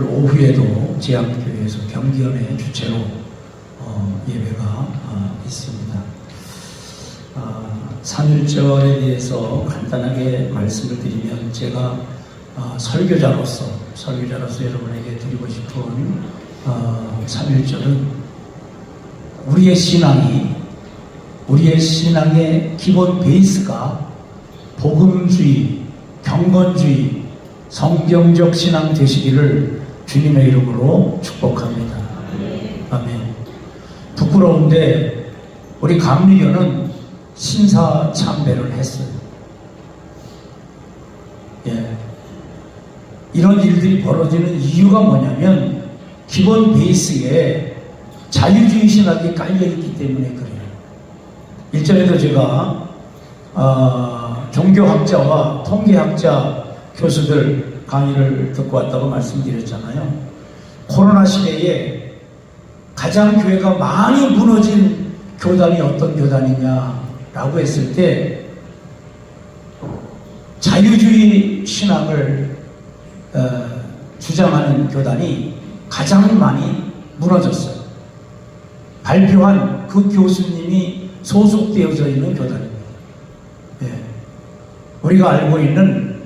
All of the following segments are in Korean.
오늘 오후에도 제암교회에서 경기연회 주최로 예배가 있습니다. 3.1절에 대해서 간단하게 말씀을 드리면, 제가 설교자로서 여러분에게 드리고 싶은 3.1절은 우리의 신앙의 기본 베이스가 복음주의, 경건주의, 성경적 신앙 되시기를 주님의 이름으로 축복합니다. 아멘. 부끄러운데 우리 감리교는 신사참배를 했어요. 이런 일들이 벌어지는 이유가 뭐냐면 기본 베이스에 자유주의 신학이 깔려있기 때문에 그래요. 일전에도 제가 종교학자와 통계학자 교수들 강의를 듣고 왔다고 말씀드렸잖아요. 코로나 시대에 가장 교회가 많이 무너진 교단이 어떤 교단이냐라고 했을 때 자유주의 신학을 주장하는 교단이 가장 많이 무너졌어요. 발표한 그 교수님이 소속되어져 있는 교단입니다. 우리가 알고 있는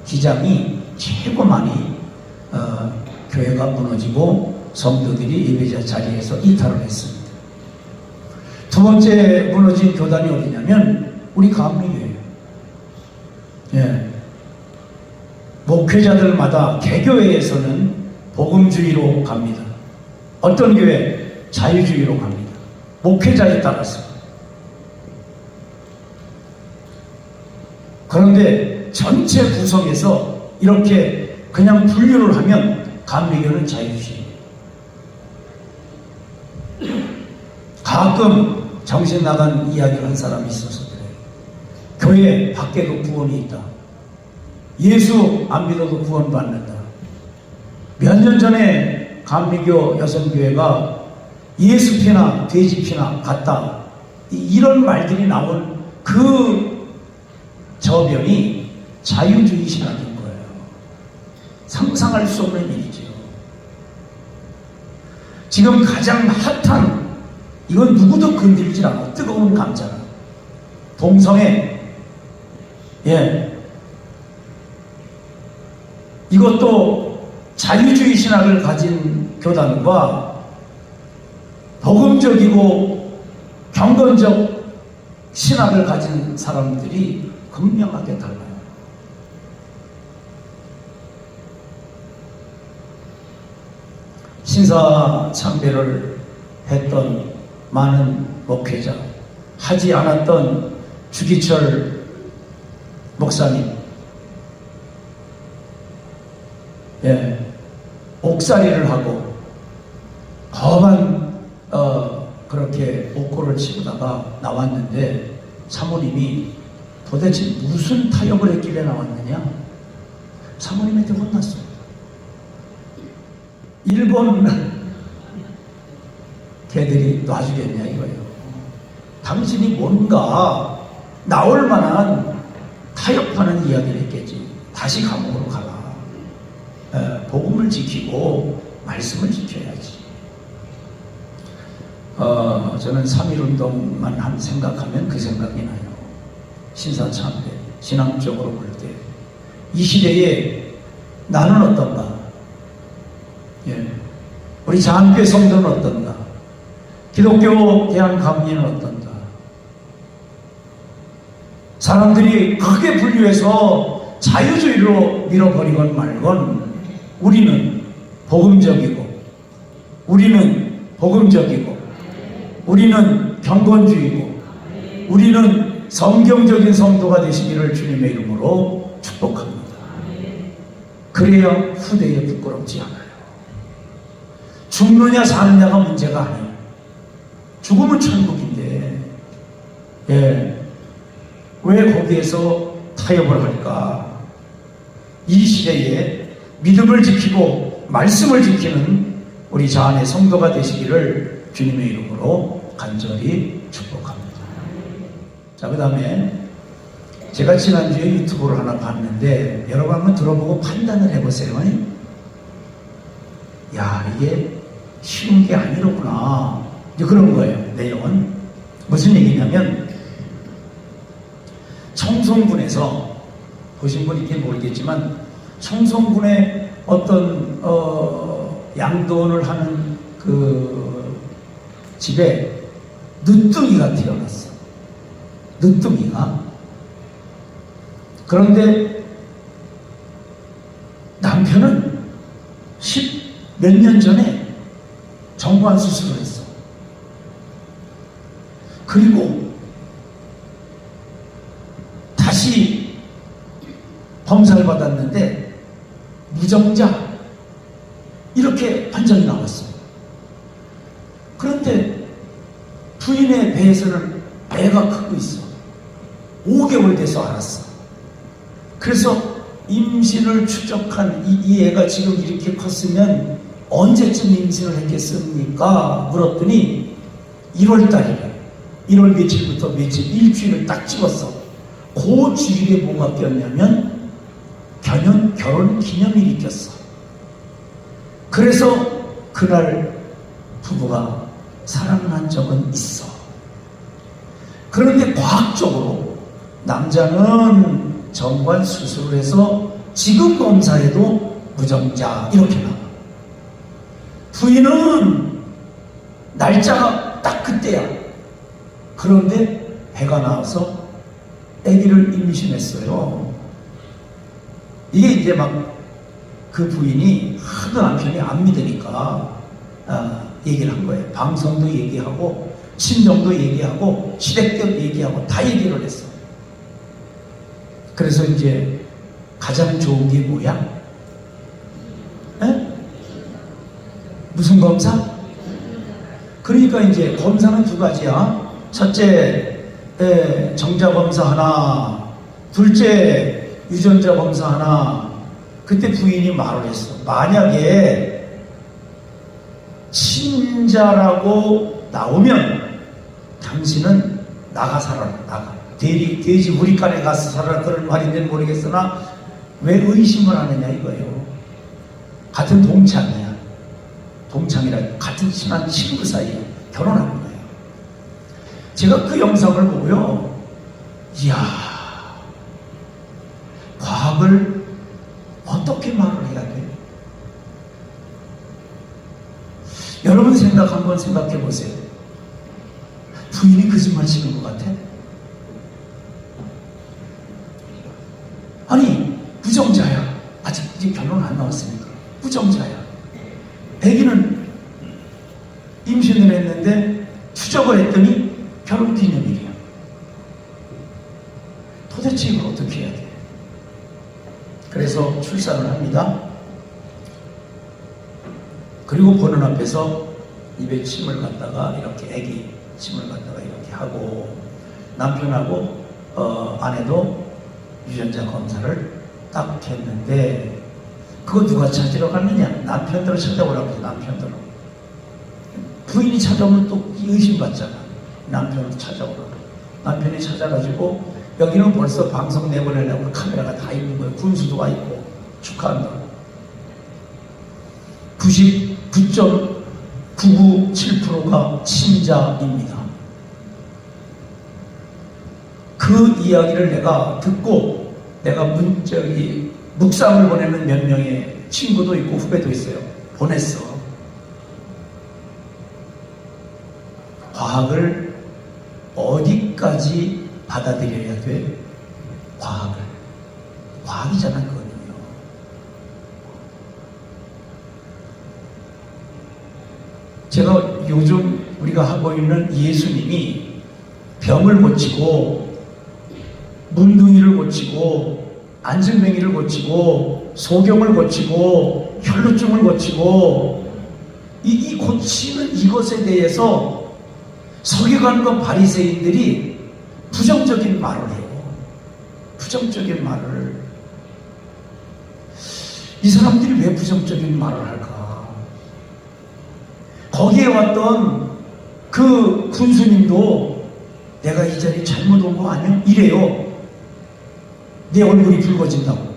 기장이 최고 많이 교회가 무너지고 성도들이 예배자 자리에서 이탈을 했습니다. 두 번째 무너진 교단이 어디냐면 우리 감리교회예요. 목회자들마다 개교회에서는 복음주의로 갑니다. 어떤 교회? 자유주의로 갑니다. 목회자에 따라서. 그런데 전체 구성에서 이렇게 그냥 분류를 하면 감리교는 자유주의. 가끔 정신 나간 이야기를 한 사람이 있어서 그래요. 교회 밖에도 구원이 있다. 예수 안 믿어도 구원받는다. 몇 년 전에 감리교 여성교회가 예수 피나 돼지 피나 같다. 이런 말들이 나온 그 저변이 자유주의 신학인 거예요. 상상할 수 없는 일이죠. 지금 가장 핫한, 이건 누구도 건들지 않아, 뜨거운 감자라, 동성애. 이것도 자유주의 신학을 가진 교단과 복음적이고 경건적 신학을 가진 사람들이 극명하게 달라요. 신사참배를 했던 많은 목회자, 하지 않았던 주기철 목사님, 옥살이를 하고 험한 그렇게 옥고를 치우다가 나왔는데 사모님이 도대체 무슨 타협을 했길래 나왔느냐? 사모님한테 혼났어요. 일본 걔들이 놔주겠냐 이거예요. 당신이 뭔가 나올 만한 타협하는 이야기를 했겠지. 다시 감옥으로 가라. 복음을 지키고 말씀을 지켜야지. 저는 3.1운동만 생각하면 그 생각이 나요. 신사참배, 신앙적으로 볼 때 이 시대에 나는 어떤가? 우리 자한교회 성도는 어떤가? 기독교 대한감리는 어떤가? 사람들이 크게 분류해서 자유주의로 밀어버리건 말건 우리는 복음적이고, 우리는 경건주의고, 우리는 성경적인 성도가 되시기를 주님의 이름으로 축복합니다. 그래야 후대에 부끄럽지 않아요. 죽느냐 사느냐가 문제가 아니에요. 죽으면 천국인데 왜 거기에서 타협을 할까? 이 시대에 믿음을 지키고 말씀을 지키는 우리 자안의 성도가 되시기를 주님의 이름으로 간절히 축복합니다. 자, 그 다음에 제가 지난주에 유튜브를 하나 봤는데 여러분 한번 들어보고 판단을 해보세요. 야, 이게 쉬운 게 아니로구나. 이제 그런 거예요. 내용은 무슨 얘기냐면, 청송군에서 보신 분 있긴 모르겠지만, 청송군에 어떤 양돈을 하는 그 집에 늦둥이가 태어났어. 늦둥이가. 그런데 남편은 몇 년 전에 정관 수술을 했어. 그리고 다시 검사를 받았는데 무정자 이렇게 판정이 나왔어. 그런데 부인의 배에서는 애가 크고 있어. 5개월 돼서 알았어. 그래서 임신을 추적한 이 애가 지금 이렇게 컸으면 언제쯤 임신을 했겠습니까? 물었더니 1월 달이래. 1월 며칠부터 며칠 일주일을 딱 찍었어. 그 주일에 뭐가 꼈냐면 결혼 기념일이 꼈어. 그래서 그날 부부가 사랑을 한 적은 있어. 그런데 과학적으로 남자는 정관 수술을 해서 지금 검사해도 무정자 이렇게 나와. 부인은 날짜가 딱 그때야. 그런데 배가 나와서 아기를 임신했어요. 이게 이제 막 그 부인이 하도 남편이 안 믿으니까 얘기를 한 거예요. 방송도 얘기하고 친정도 얘기하고 시댁도 얘기하고 다 얘기를 했어. 그래서 이제 가장 좋은 게 뭐야? 에? 무슨 검사? 그러니까 이제 검사는 두 가지야. 첫째, 정자 검사 하나, 둘째, 유전자 검사 하나. 그때 부인이 말을 했어. 만약에 친자라고 나오면 당신은 나가 살아라. 나가. 돼지 우리간에 가서 살아라. 그런 말인지는 모르겠으나 왜 의심을 하느냐 이거예요. 같은 동창이야. 동창이라 같은 친한 친구 사이에 결혼하는 거예요. 제가 그 영상을 보고요. 이야, 과학을 어떻게 말을 해야 돼? 여러분 한번 생각해 보세요. 부인이 거짓말 치는 것 같아? 아니, 부정자야. 아직 이제 결혼 안 나왔으니까. 부정자야. 아기는 임신을 했는데 추적을 했더니 결혼 기념일이야. 도대체 이걸 어떻게 해야 돼? 그래서 출산을 합니다. 그리고 보는 앞에서 입에 침을 갖다가 이렇게 아기 침을 갖다가 이렇게 하고 남편하고 아내도 유전자 검사를 딱 했는데 그거 누가 찾으러 갔느냐? 남편들을 찾아오라고 해서 남편들은. 부인이 찾아오면 또 의심받잖아. 남편을 찾아오라고. 남편이 찾아가지고 여기는 벌써 방송 내보내려고 카메라가 다 있는 거예요. 군수도 와 있고 축하한다고. 99.997%가 친자입니다. 그 이야기를 내가 듣고 내가 묵상을 보내는 몇 명의 친구도 있고 후배도 있어요. 보냈어. 과학을 어디까지 받아들여야 돼? 과학이잖아 그거는요. 제가 요즘 우리가 하고 있는 예수님이 병을 고치고 문둥이를 고치고 안진뱅이를 고치고 소경을 고치고 혈루증을 고치고 이 고치는 이것에 대해서 서기관과 바리새인들이 부정적인 말을 해요. 부정적인 말을. 이 사람들이 왜 부정적인 말을 할까? 거기에 왔던 그 군수님도 내가 이 자리에 잘못 온 거 아니야? 이래요. 내 얼굴이 붉어진다고.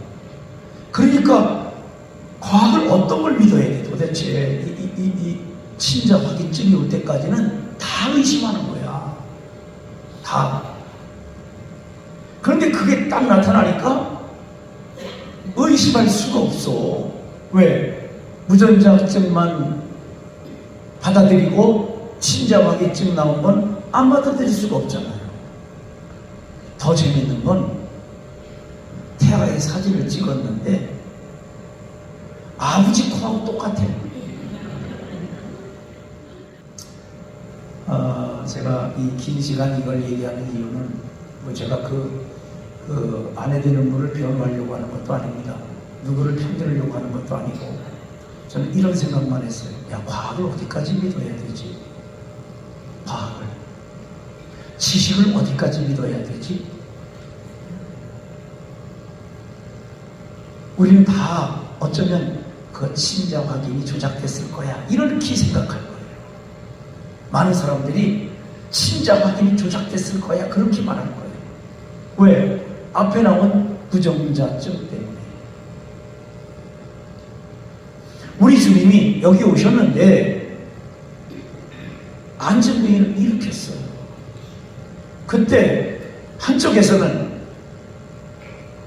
그러니까 과학을 어떤 걸 믿어야 돼? 도대체 이 친자 확인증이 올 때까지는 다 의심하는 거야. 다. 그런데 그게 딱 나타나니까 의심할 수가 없어. 왜? 무전자증만 받아들이고 친자 확인증 나온 건 안 받아들일 수가 없잖아요. 더 재밌는 건 태아의 사진을 찍었는데 아버지 코하고 똑같아. 제가 이 긴 시간 이걸 얘기하는 이유는 뭐 제가 그 아내 되는 분을 변호하려고 하는 것도 아닙니다. 누구를 편들려고 하는 것도 아니고, 저는 이런 생각만 했어요. 야, 과학을 어디까지 믿어야 되지? 과학을. 지식을 어디까지 믿어야 되지? 우리는 다 어쩌면 그 친자 확인이 조작됐을 거야, 이렇게 생각할 거예요. 많은 사람들이 친자 확인이 조작됐을 거야, 그렇게 말할 거예요. 왜? 앞에 나온 부정자증 때문에. 우리 주님이 여기 오셨는데 안전병을 일으켰어요. 그때 한쪽에서는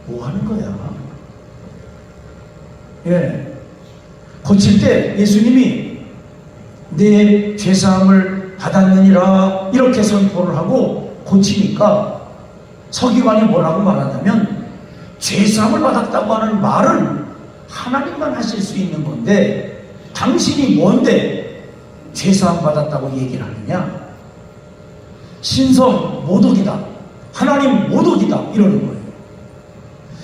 뭐 하는 거야? 예. 고칠 때 예수님이 내 죄사함을 받았느니라 이렇게 선포를 하고 고치니까 서기관이 뭐라고 말하냐면, 죄사함을 받았다고 하는 말은 하나님만 하실 수 있는 건데 당신이 뭔데 죄사함 받았다고 얘기를 하느냐? 신성 모독이다, 하나님 모독이다, 이러는 거예요.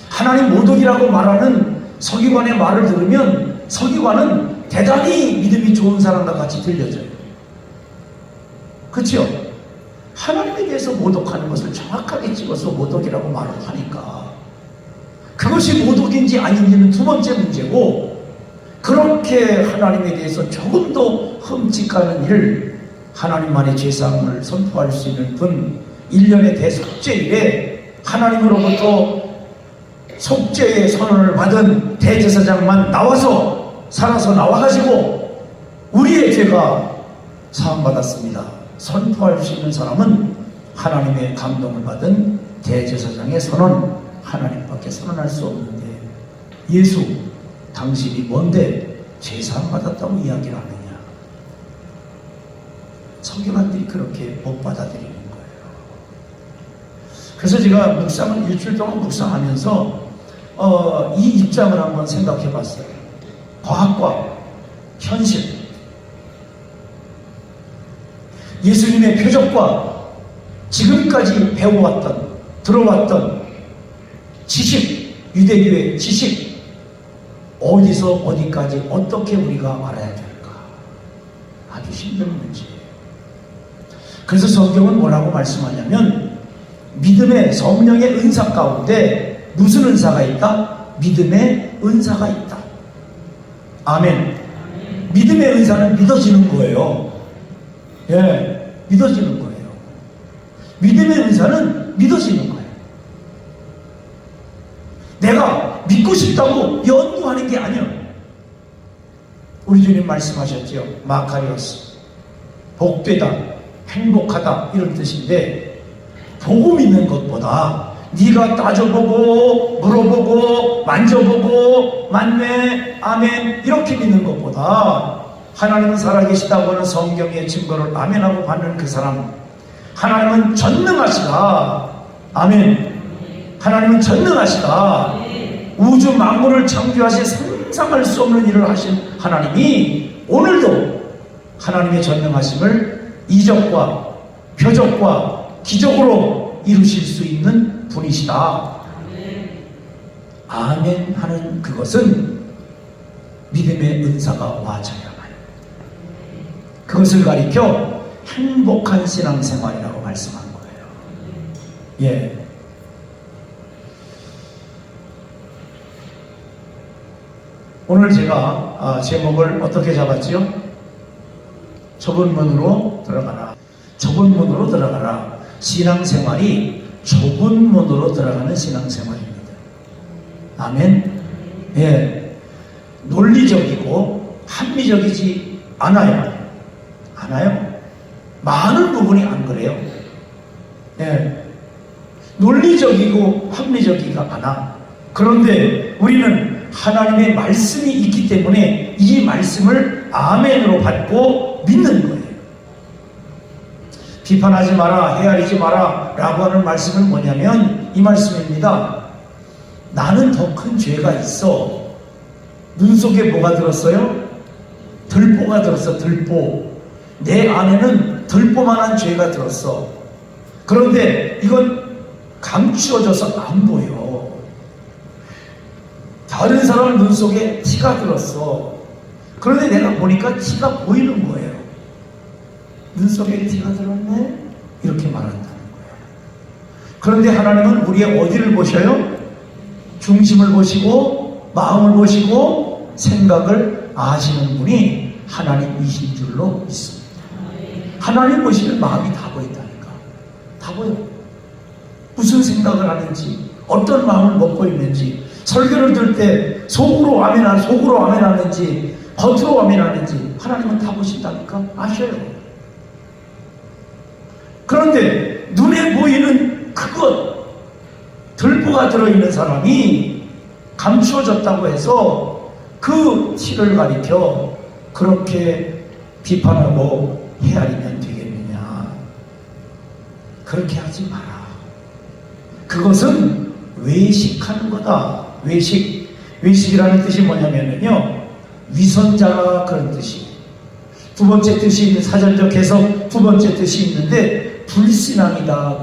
하나님 모독이라고 말하는 서기관의 말을 들으면 서기관은 대단히 믿음이 좋은 사람과 같이 들려져요. 그렇죠? 하나님에 대해서 모독하는 것을 정확하게 찍어서 모독이라고 말을 하니까 그것이 모독인지 아닌지는 두 번째 문제고, 그렇게 하나님에 대해서 조금도 흠집가는 일을, 하나님만의 죄사함을 선포할 수 있는 분, 1년의 대속죄일에 하나님으로부터 속죄의 선언을 받은 대제사장만 나와서, 살아서 나와가지고 우리의 죄가 사함받았습니다 선포할 수 있는 사람은 하나님의 감동을 받은 대제사장의 선언, 하나님밖에 선언할 수 없는데, 예수, 당신이 뭔데 죄사함 받았다고 이야기를 하느냐? 서기관들이 그렇게 못 받아들이는 거예요. 그래서 제가 묵상을 일주일 동안 묵상하면서 이 입장을 한번 생각해 봤어요. 과학과 현실, 예수님의 표적과 지금까지 배워왔던, 들어왔던 지식, 유대교의 지식, 어디서 어디까지 어떻게 우리가 알아야 될까? 아주 힘든 문제예요. 그래서 성경은 뭐라고 말씀하냐면, 믿음의 성령의 은사 가운데 무슨 은사가 있다? 믿음의 은사가 있다. 아멘. 믿음의 은사는 믿어지는 거예요. 예, 믿어지는 거예요. 믿음의 은사는 믿어지는 거예요. 내가 믿고 싶다고 연구하는 게 아니에요. 우리 주님 말씀하셨죠. 마카리오스, 복되다, 행복하다, 이런 뜻인데, 보고 믿는 것보다 네가 따져보고 물어보고 만져보고 맞네, 아멘, 이렇게 믿는 것보다 하나님은 살아계시다고 하는 성경의 증거를 아멘하고 받는 그 사람, 하나님은 전능하시다. 아멘. 하나님은 전능하시다. 우주 만물을 창조하신 상상할 수 없는 일을 하신 하나님이 오늘도 하나님의 전능하심을 이적과 표적과 기적으로 이루실 수 있는 분이시다. 아멘 하는 그것은 믿음의 은사가 와줘야만, 그것을 가리켜 행복한 신앙생활이라고 말씀한 거예요. 예. 오늘 제가 제목을 어떻게 잡았지요? 좁은 문으로 들어가라. 좁은 문으로 들어가라. 신앙생활이 좁은 문으로 들어가는 신앙생활입니다. 아멘. 예, 논리적이고 합리적이지 않아요. 많은 부분이 안 그래요. 예, 논리적이고 합리적이가 않아. 그런데 우리는 하나님의 말씀이 있기 때문에 이 말씀을 아멘으로 받고 믿는 거예요. 비판하지 마라, 헤아리지 마라 라고 하는 말씀은 뭐냐면 이 말씀입니다. 나는 더 큰 죄가 있어. 눈 속에 뭐가 들었어요? 들보가 들었어. 들보. 내 안에는 들보만한 죄가 들었어. 그런데 이건 감추어져서 안 보여. 다른 사람 눈 속에 티가 들었어. 그런데 내가 보니까 티가 보이는 거예요. 눈 속에 티가 들었네? 이렇게 말한다는 거예요. 그런데 하나님은 우리의 어디를 보셔요? 중심을 보시고 마음을 보시고 생각을 아시는 분이 하나님이신 줄로 믿습니다. 하나님 보시면 마음이 다 보인다니까. 다 보여. 무슨 생각을 하는지, 어떤 마음을 먹고 있는지, 설교를 들을 때 속으로 아멘하는지 겉으로 아멘하는지 하나님은 다 보신다니까. 아셔요. 그런데 눈에 보이는 그것, 들보가 들어있는 사람이 감추어졌다고 해서 그 티를 가리켜 그렇게 비판하고 헤아리면 되겠느냐. 그렇게 하지 마라. 그것은 외식하는 거다. 외식이라는 뜻이 뭐냐면요, 위선자라 그런 뜻이. 두 번째 뜻이 있는, 사전적 해석 두 번째 뜻이 있는데 불신앙이다.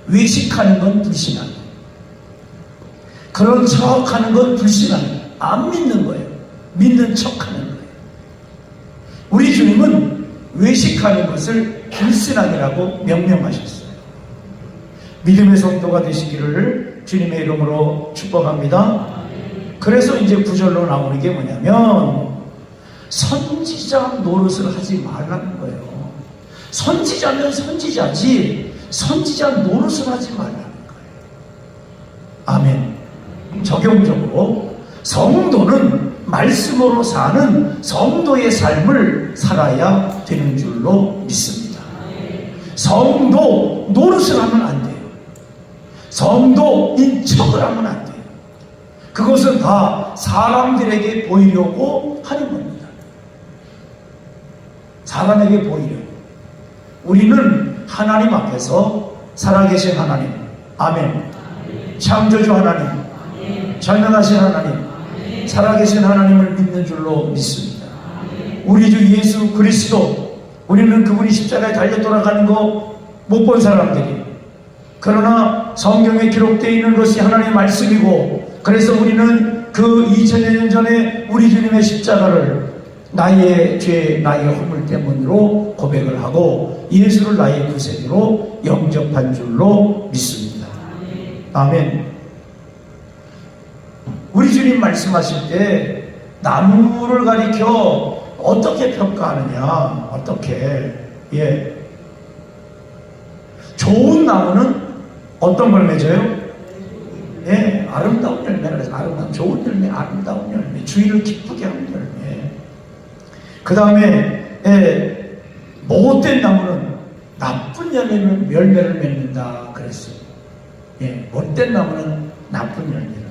외식하는 건 불신앙. 그런 척하는 건 불신앙이에요. 안 믿는 거예요. 믿는 척하는 거예요. 우리 주님은 외식하는 것을 불신앙이라고 명명하셨어요. 믿음의 성도가 되시기를 주님의 이름으로 축복합니다. 그래서 이제 구절로 나오는 게 뭐냐면 선지자 노릇을 하지 말라는 거예요. 선지자면 선지자지 선지자 노릇을 하지 말라는 거예요. 아멘. 적용적으로 성도는 말씀으로 사는 성도의 삶을 살아야 되는 줄로 믿습니다. 성도 노릇을 하면 안 돼요. 성도인 척을 하면 안 돼요. 그것은 다 사람들에게 보이려고 하는 겁니다. 사람에게 보이려고. 우리는 하나님 앞에서 살아계신 하나님, 아멘, 창조주 하나님, 전능하신 하나님, 살아계신 하나님을 믿는 줄로 믿습니다. 우리 주 예수 그리스도, 우리는 그분이 십자가에 달려 돌아가는 거 못 본 사람들이, 그러나 성경에 기록되어 있는 것이 하나님의 말씀이고, 그래서 우리는 그 2000년 전에 우리 주님의 십자가를 나의 죄, 나의 허물 때문으로 고백을 하고 예수를 나의 구세주로 영접한 줄로 믿습니다. 아멘. 우리 주님 말씀하실 때 나무를 가리켜 어떻게 평가하느냐, 어떻게, 예, 좋은 나무는 어떤 걸 맺어요? 예, 아름다운 열매를 해서 아름다운, 좋은 열매, 아름다운 열매, 주인을 기쁘게 하는 열매. 그 다음에 못된 나무는 나쁜 열매를 맺는다 그랬어요. 예, 못된 나무는 나쁜 열매를.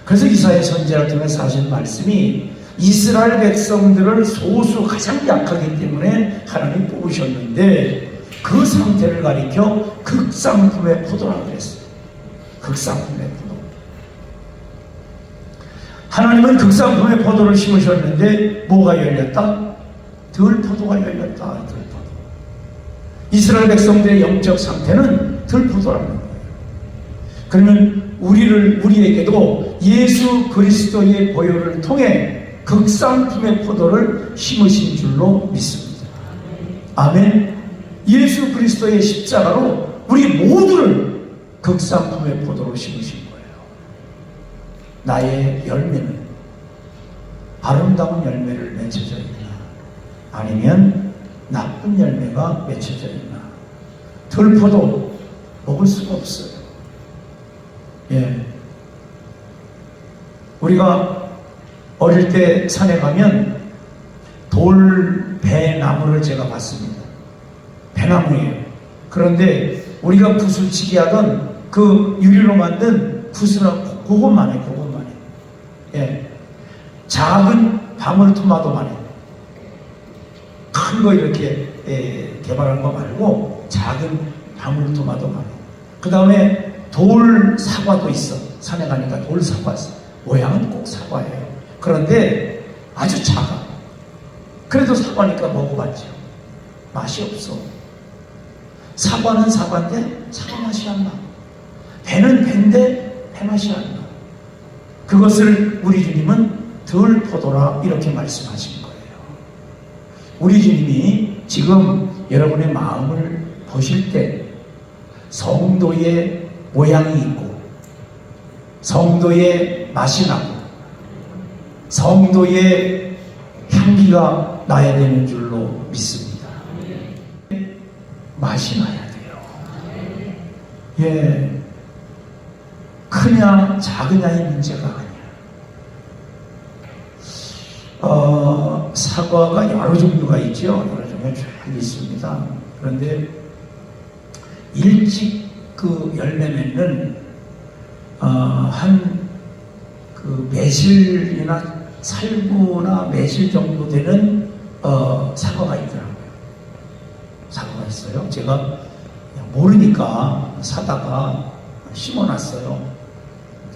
그래서 이사야 선지자를 통해서 하신 말씀이 이스라엘 백성들을 소수 가장 약하기 때문에 하나님이 뽑으셨는데 그 상태를 가리켜 극상품의 포도라고 그랬어요. 극상품의 포도. 하나님은 극상품의 포도를 심으셨는데 뭐가 열렸다? 들포도가 열렸다. 들포도. 이스라엘 백성들의 영적 상태는 들포도라는 거예요. 그러면 우리에게도 예수 그리스도의 보혈을 통해 극상품의 포도를 심으신 줄로 믿습니다. 아멘. 예수 그리스도의 십자가로 우리 모두를 극상품의 포도로 심으신 거예요. 나의 열매는 아름다운 열매를 맺혀져 있나, 아니면 나쁜 열매가 맺혀져 있나. 들포도 먹을 수가 없어요. 예. 우리가 어릴 때 산에 가면 돌배나무를 제가 봤습니다. 배나무예요. 그런데 우리가 구슬치기 하던 그 유리로 만든 구슬하고 그것만 해. 예. 작은 방울토마토만 해. 큰 거 이렇게 개발한 거 말고 작은 방울토마토만 해. 그 다음에 돌 사과도 있어. 산에 가니까 돌 사과 있어. 모양은 꼭 사과예요. 그런데 아주 작아. 그래도 사과니까 먹어봤죠. 맛이 없어. 사과는 사과인데 사과 맛이 안 나. 배는 배인데 배 맛이 안 나. 그것을 우리 주님은 덜 포도라 이렇게 말씀하신 거예요. 우리 주님이 지금 여러분의 마음을 보실 때 성도의 모양이 있고 성도의 맛이 나고 성도의 향기가 나야 되는 줄로 믿습니다. 맛이 나야 돼요. 예, 크냐 작으냐의 문제가 아니야. 사과가 여러 종류가 있죠. 여러 종류가 쭉 있습니다. 그런데 일찍 그 열매 맺는 한 그 매실이나 살구나 매실 정도 되는 사과가 있더라고요. 사과가 있어요. 제가 모르니까 사다가 심어놨어요.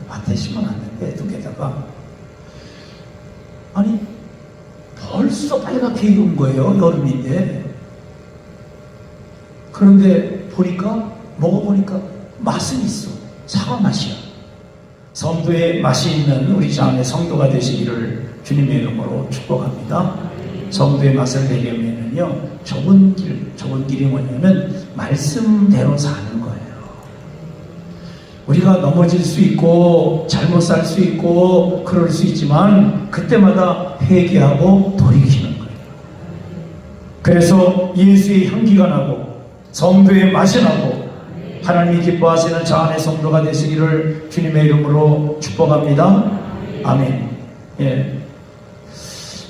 밭에 심어놨는데 두 개다가 아니 벌써 빨갛게 익은 거예요. 여름인데. 그런데 보니까 먹어보니까 맛은 있어. 사과 맛이야. 성도의 맛이 있는 우리 자매 성도가 되시기를 주님의 이름으로 축복합니다. 성도의 맛을 내려면은요, 좁은 길이 뭐냐면 말씀대로 사는 거예요. 우리가 넘어질 수 있고 잘못 살 수 있고 그럴 수 있지만 그때마다 회개하고 돌이키는 거예요. 그래서 예수의 향기가 나고 성도의 맛이 나고 하나님이 기뻐하시는 저 안의 성도가 되시기를 주님의 이름으로 축복합니다. 아멘. 예.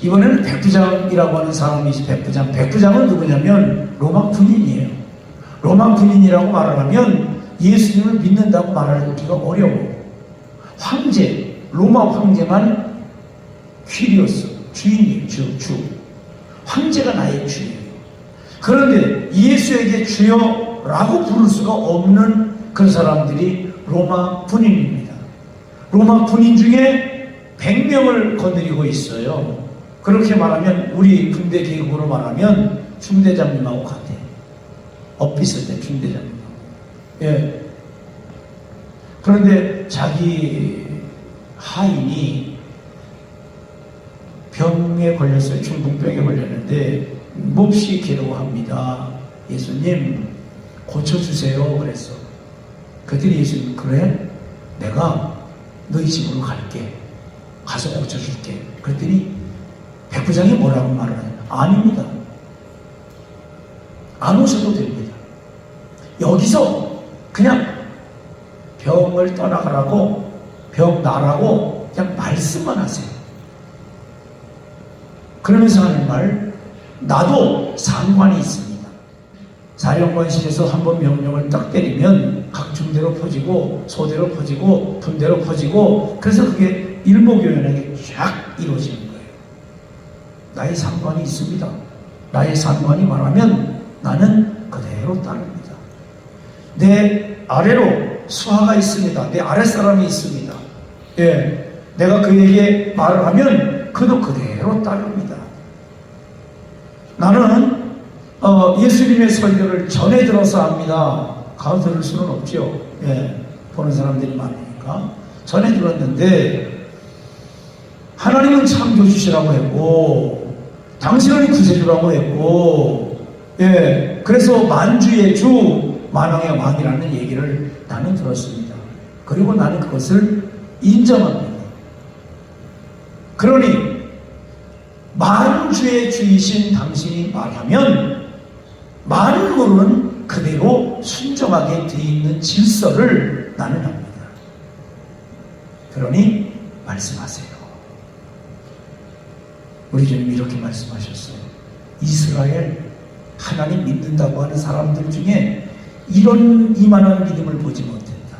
이번에는 백부장이라고 하는 사람이 있어요. 백부장. 백부장은 누구냐면 로마 군인이에요. 로마 군인이라고 말을 하면 예수님을 믿는다고 말하기가 어려워. 황제, 로마 황제만 퀴리오스, 주인이에요. 주. 황제가 나의 주예요. 그런데 예수에게 주여라고 부를 수가 없는 그런 사람들이 로마 군인입니다. 로마 군인 중에 100명을 거느리고 있어요. 그렇게 말하면 우리 군대 계급으로 말하면 중대장님하고 같아요. 엇비슷해, 중대장님. 예. 그런데 자기 하인이 병에 걸렸어요. 중풍병에 걸렸는데 몹시 괴로워합니다. 예수님 고쳐주세요. 그랬어. 그랬더니 예수님 그래? 내가 너희 집으로 갈게. 가서 고쳐줄게. 그랬더니 백부장이 뭐라고 말을 해요? 아닙니다. 안 오셔도 됩니다. 여기서 그냥 병을 떠나가라고 병 나라고 그냥 말씀만 하세요. 그러면서 하는 말, 나도 상관이 있습니다. 사령관실에서 한번 명령을 딱 때리면 각 중대로 퍼지고 소대로 퍼지고 분대로 퍼지고 그래서 그게 일목요연하게 쫙 이루어지는 거예요. 나의 상관이 있습니다. 나의 상관이 말하면 나는 그대로 따릅니다. 내 아래로 수하가 있습니다. 내 아랫사람이 있습니다. 예, 내가 그에게 말을 하면 그도 그대로 따릅니다. 나는 예수님의 설교를 전해 들어서 합니다. 가서 들을 수는 없죠. 예, 보는 사람들이 많으니까. 전해 들었는데 하나님은 창조주시라고 했고 당신은 구세주라고 했고 예, 그래서 만주의 주 만왕의 왕이라는 얘기를 나는 들었습니다. 그리고 나는 그것을 인정합니다. 그러니 만주의 주이신 당신이 말하면 만물은 그대로 순종하게 되어 있는 질서를 나는 합니다. 그러니 말씀하세요. 우리 주님이 이렇게 말씀하셨어요. 이스라엘, 하나님 믿는다고 하는 사람들 중에 이만한 믿음을 보지 못했다.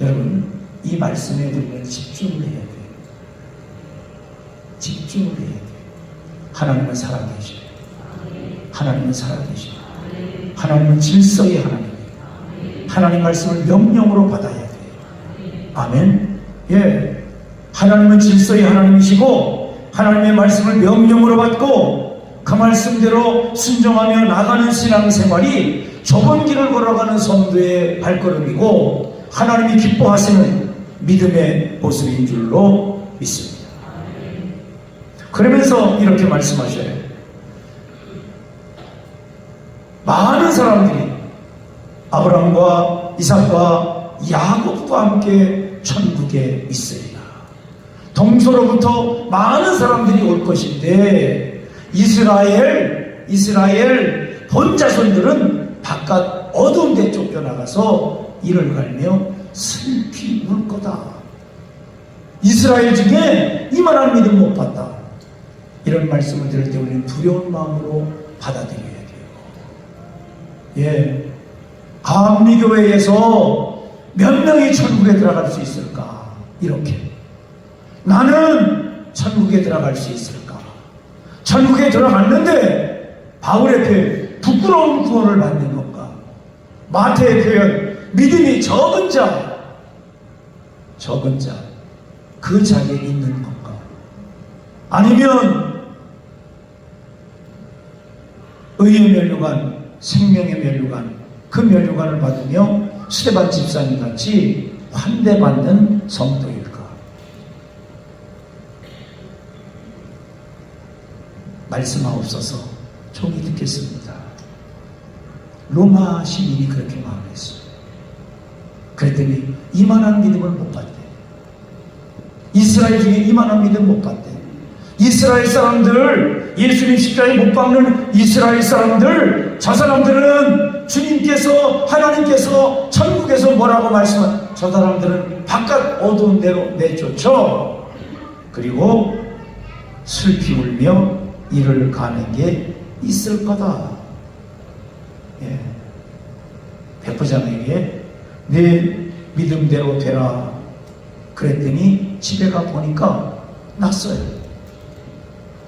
여러분, 이 말씀에 우리는 집중을 해야 돼요. 집중을 해야 돼요. 하나님은 살아계시고, 하나님은 살아계시고, 하나님은 질서의 하나님이에요. 하나님 말씀을 명령으로 받아야 돼요. 아멘. 예, 하나님은 질서의 하나님이시고 하나님의 말씀을 명령으로 받고 그 말씀대로 순종하며 나가는 신앙생활이 좁은 길을 걸어가는 성도의 발걸음이고 하나님이 기뻐하시는 믿음의 모습인 줄로 믿습니다. 그러면서 이렇게 말씀하셔요. 많은 사람들이 아브라함과 이삭과 야곱과 함께 천국에 있으리라. 동서로부터 많은 사람들이 올 것인데 이스라엘 본자손들은 바깥 어두운 데 쫓겨나가서 이를 갈며 슬피 울 거다. 이스라엘 중에 이만한 믿음 못 봤다. 이런 말씀을 들을 때 우리는 두려운 마음으로 받아들여야 돼요. 예, 감리교회에서 몇 명이 천국에 들어갈 수 있을까? 이렇게 나는 천국에 들어갈 수 있을까? 천국에 들어갔는데 바울의 표현 부끄러운 구원을 받는 건가? 마태의 표현 믿음이 적은 자 그 자리에 있는 건가? 아니면 의의 면류관, 생명의 면류관, 그 면류관을 받으며 스데반 집사님 같이 환대받는 성도일까? 말씀하옵소서. 종이 듣겠습니다. 로마 시민이 그렇게 마음했어요. 그랬더니 이만한 믿음을 못 봤대. 이스라엘 중에 이만한 믿음 못 봤대. 이스라엘 사람들, 예수님 십자가에 못 박는 이스라엘 사람들, 저 사람들은 주님께서, 하나님께서 천국에서 뭐라고 말씀한, 저 사람들은 바깥 어두운 데로 내쫓어 그리고 슬피 울며 이를 가는 게 있을 거다. 예. 백부장에게 내 믿음대로 되라 그랬더니 집에 가 보니까 났어요.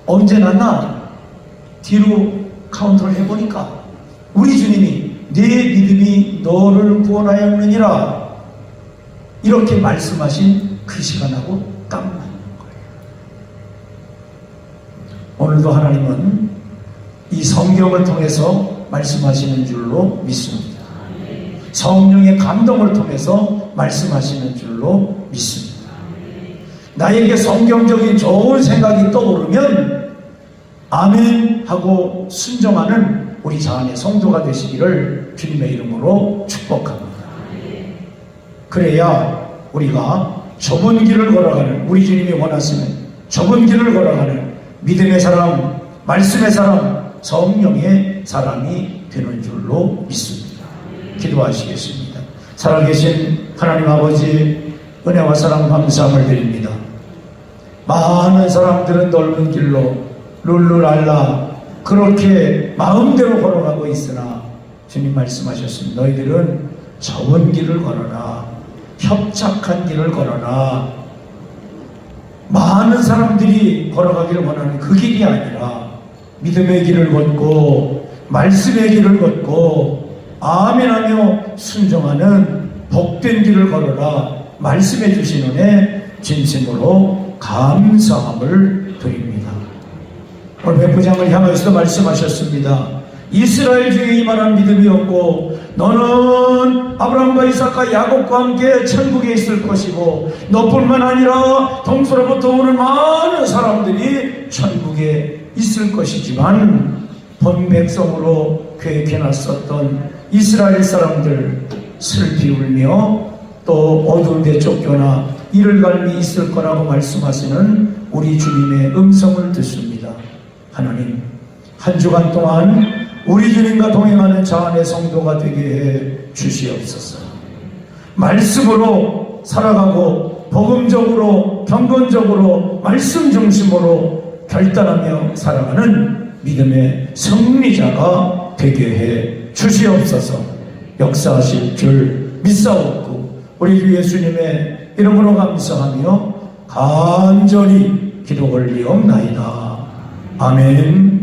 언제 났나? 뒤로 카운터를 해보니까 우리 주님이 내 믿음이 너를 구원하였느니라 이렇게 말씀하신 그 시간하고 딱 맞는 거예요. 오늘도 하나님은 이 성경을 통해서 말씀하시는 줄로 믿습니다. 성령의 감동을 통해서 말씀하시는 줄로 믿습니다. 나에게 성경적인 좋은 생각이 떠오르면 아멘 하고 순종하는 우리 자안의 성도가 되시기를 주님의 이름으로 축복합니다. 그래야 우리가 좁은 길을 걸어가는, 우리 주님이 원하시는 좁은 길을 걸어가는 믿음의 사람, 말씀의 사람, 성령의 사람이 되는 줄로 믿습니다. 기도하시겠습니다. 살아계신 하나님 아버지, 은혜와 사랑 감사함을 드립니다. 많은 사람들은 넓은 길로 룰루랄라 그렇게 마음대로 걸어가고 있으나 주님 말씀하셨습니다. 너희들은 좁은 길을 걸어라. 협착한 길을 걸어라. 많은 사람들이 걸어가기를 원하는 그 길이 아니라 믿음의 길을 걷고 말씀의 길을 걷고 아멘하며 순종하는 복된 길을 걸어라. 말씀해 주신 은혜 진심으로 감사함을 드립니다. 오늘 백부장을 향해서도 말씀하셨습니다. 이스라엘 중에 이만한 믿음이 없고 너는 아브라함과 이삭과 야곱과 함께 천국에 있을 것이고 너뿐만 아니라 동서로부터 오는 많은 사람들이 천국에 있을 것이지만 본 백성으로 계획해놨었던 이스라엘 사람들 슬피 울며 또 어두운 데 쫓겨나 이를 갈미 있을 거라고 말씀하시는 우리 주님의 음성을 듣습니다. 하나님, 한 주간 동안 우리 주님과 동행하는 자안의 성도가 되게 해 주시옵소서. 말씀으로 살아가고 복음적으로 경건적으로 말씀 중심으로 결단하며 살아가는 믿음의 승리자가 되게 해 주시옵소서. 역사하실 줄 믿사옵고 우리 주 예수님의 이름으로 감사하며 간절히 기도 올리옵나이다. 아멘.